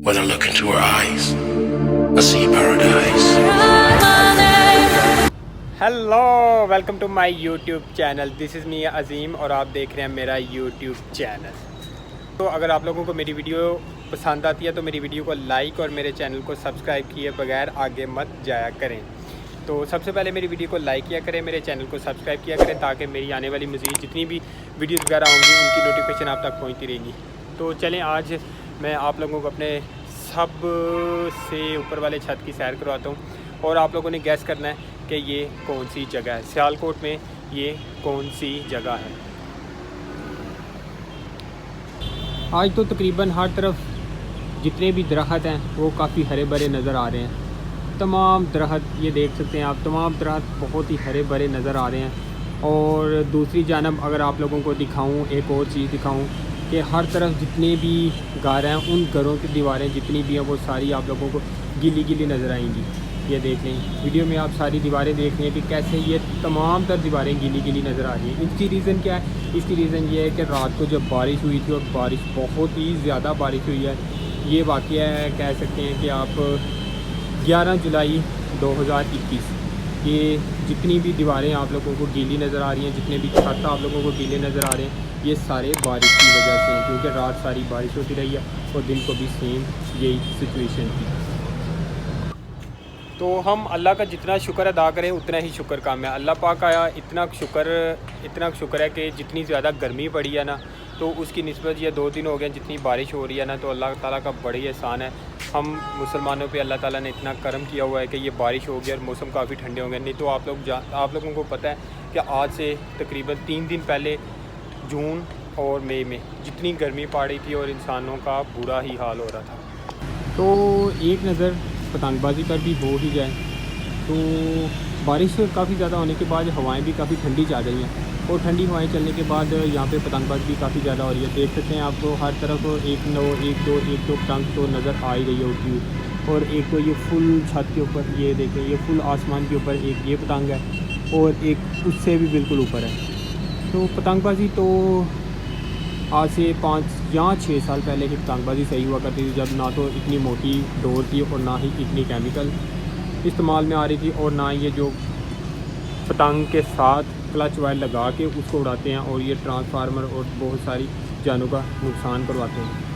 When I look into her eyes, I see paradise. Hello welcome to my YouTube channel. This is me Azeem और आप देख रहे हैं मेरा यूट्यूब चैनल। तो अगर आप लोगों को मेरी वीडियो पसंद आती है तो मेरी वीडियो को लाइक और मेरे चैनल को सब्सक्राइब किए बगैर आगे मत जाया करें। तो सबसे पहले मेरी वीडियो को लाइक किया करें, मेरे चैनल को सब्सक्राइब किया करें ताकि मेरी आने वाली मज़ीद जितनी भी वीडियोज़ वगैरह होंगी उनकी नोटिफिकेशन आप तक पहुँचती रहेंगी। तो चलें आज मैं आप लोगों को अपने सब से ऊपर वाले छत की सैर करवाता हूँ और आप लोगों ने गैस करना है कि ये कौन सी जगह है, सियालकोट में ये कौन सी जगह है। आज तो तकरीबन हर तरफ जितने भी दरख्त हैं वो काफ़ी हरे भरे नज़र आ रहे हैं। तमाम दरख्त ये देख सकते हैं आप, तमाम दरख्त बहुत ही हरे भरे नज़र आ रहे हैं। और दूसरी जानब अगर आप लोगों को दिखाऊं, एक और चीज़ दिखाऊं कि हर तरफ जितने भी घर हैं उन घरों की दीवारें जितनी भी हैं वो सारी आप लोगों को गीली गीली नज़र आएंगी। ये देख लें, वीडियो में आप सारी दीवारें देख रहे हैं कि कैसे ये तमाम तर दीवारें गीली गीली नज़र आ रही हैं। इसकी रीज़न क्या है? इसकी रीज़न ये है कि रात को जब बारिश हुई थी और बारिश बहुत ही ज़्यादा बारिश हुई है। ये वाक़या है, कह सकते हैं कि आप 11 जुलाई 2021 ये जितनी भी दीवारें आप लोगों को गीली नज़र आ रही हैं, जितने भी छत आप लोगों को गीले नज़र आ रहे हैं, ये सारे बारिश की वजह से हैं, क्योंकि रात सारी बारिश होती रही है और दिन को भी सेम यही सिचुएशन थी। तो हम अल्लाह का जितना शुक्र अदा करें उतना ही शुक्र काम है। अल्लाह पाक का इतना शुक्र है कि जितनी ज़्यादा गर्मी पड़ी है ना, तो उसकी निस्बत ये 2 दिन हो गए जितनी बारिश हो रही है ना, तो अल्लाह ताला का बड़ी एहसान है। हम मुसलमानों पे अल्लाह ताला ने इतना करम किया हुआ है कि ये बारिश हो गई और मौसम काफ़ी ठंडे हो गए। नहीं तो आप लोगों को पता है कि आज से तकरीबन 3 दिन पहले जून और मई में जितनी गर्मी पड़ रही थी और इंसानों का बुरा ही हाल हो रहा था। तो एक नज़र पतंगबाजी पर भी हो ही जाए तो बारिश काफ़ी ज़्यादा होने के बाद हवाएं भी काफ़ी ठंडी जा रही हैं और ठंडी हवाएं चलने के बाद यहाँ पे पतंगबाजी भी काफ़ी ज़्यादा हो रही है। देख सकते हैं आपको हर तरफ एक दो पतंग तो नज़र आ ही रही है उड़ती हुई। और एक तो ये फुल छत के ऊपर ये देखें, ये फुल आसमान के ऊपर एक ये पतंग है और एक उससे भी बिल्कुल ऊपर है। तो पतंगबाजी तो आज से 5 या 6 साल पहले की पतंगबाजी सही हुआ करती थी, जब ना तो इतनी मोटी डोर थी और ना ही इतनी केमिकल इस्तेमाल में आ रही थी और ना ये जो पतंग के साथ क्लच वायर लगा के उसको उड़ाते हैं और ये ट्रांसफार्मर और बहुत सारी जानों का नुकसान करवाते हैं।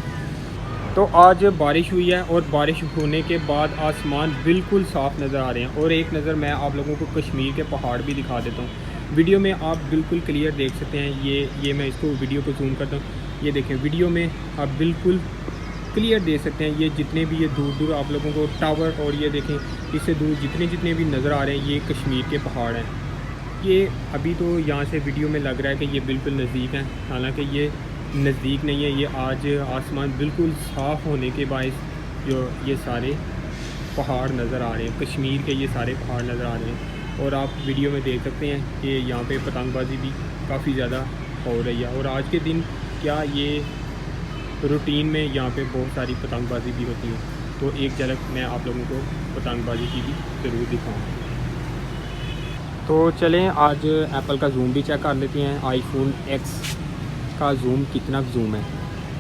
तो आज बारिश हुई है और बारिश होने के बाद आसमान बिल्कुल साफ़ नज़र आ रहे हैं। और एक नज़र मैं आप लोगों को कश्मीर के पहाड़ भी दिखा देता हूँ। वीडियो में आप बिल्कुल क्लियर देख सकते हैं। ये मैं इसको वीडियो को जूम करता हूँ, ये देखें, वीडियो में आप बिल्कुल क्लियर देख सकते हैं। ये जितने भी ये दूर दूर आप लोगों को टावर और ये देखें इससे दूर जितने भी नज़र आ रहे हैं ये कश्मीर के पहाड़ हैं। ये अभी तो यहाँ से वीडियो में लग रहा है कि ये बिल्कुल नज़दीक हैं, हालांकि ये नज़दीक नहीं है। ये आज आसमान बिल्कुल साफ़ होने के बायस जो ये सारे पहाड़ नज़र आ रहे हैं, कश्मीर के ये सारे पहाड़ नज़र आ रहे हैं। और आप वीडियो में देख सकते हैं कि यहाँ पे पतंगबाजी भी काफ़ी ज़्यादा हो रही है। और आज के दिन क्या ये रूटीन में यहाँ पे बहुत सारी पतंगबाजी भी होती है। तो एक झलक मैं आप लोगों को पतंगबाजी की भी ज़रूर दिखाऊँ। तो चलें आज एप्पल का जूम भी चेक कर लेते हैं, आईफोन X का जूम कितना जूम है।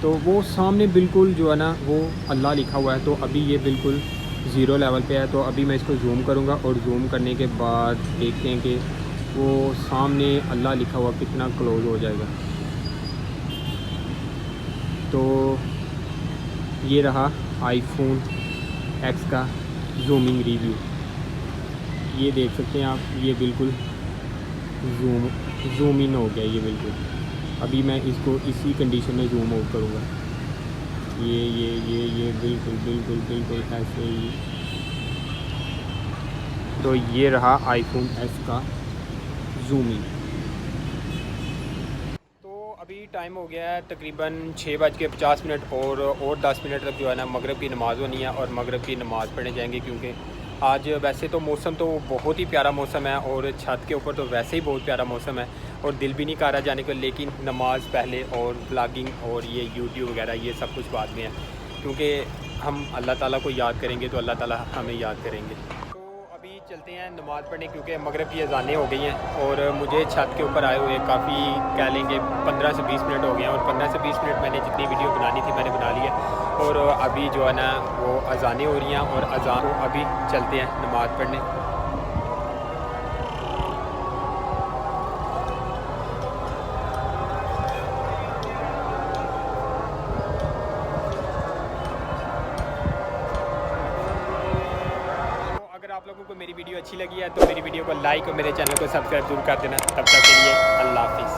तो वो सामने बिल्कुल जो है ना वो अल्लाह लिखा हुआ है, तो अभी ये बिल्कुल 0 लेवल पे है। तो अभी मैं इसको जूम करूँगा और जूम करने के बाद देखते हैं कि वो सामने अल्लाह लिखा हुआ कितना क्लोज़ हो जाएगा। तो ये रहा आईफोन X का जूमिंग रिव्यू, ये देख सकते हैं आप, ये बिल्कुल जूम इन हो गया ये बिल्कुल। अभी मैं इसको इसी कंडीशन में जूम आउट करूँगा। ये बिल्कुल ऐसे ही। तो ये रहा आईफोन X का जूमिंग। तो अभी टाइम हो गया है तकरीबन 6:50 और 10 मिनट तक जो है ना मगरिब की नमाज़ होनी है और मगरिब की नमाज़ पढ़ने जाएंगे। क्योंकि आज वैसे तो मौसम तो बहुत ही प्यारा मौसम है और छत के ऊपर तो वैसे ही बहुत प्यारा मौसम है और दिल भी नहीं कर रहा जाने को, लेकिन नमाज़ पहले और ब्लॉगिंग और ये यूट्यूब वगैरह ये सब कुछ बाद में है। क्योंकि हम अल्लाह ताला को याद करेंगे तो अल्लाह ताला हमें याद करेंगे। तो अभी चलते हैं नमाज़ पढ़ने क्योंकि मगरिब की अज़ानें हो गई हैं और मुझे छत के ऊपर आए हुए काफ़ी कह लेंगे 15 से 20 मिनट हो गए हैं और 15 से 20 मिनट मैंने जितनी वीडियो बनानी थी मैंने बना ली है और अभी जो है ना वो अज़ानें हो रही हैं और अज़ान अभी चलते हैं नमाज़ पढ़ने। आप लोगों को मेरी वीडियो अच्छी लगी है तो मेरी वीडियो को लाइक और मेरे चैनल को सब्सक्राइब जरूर कर देना। तब तक के लिए अल्लाह हाफिज़।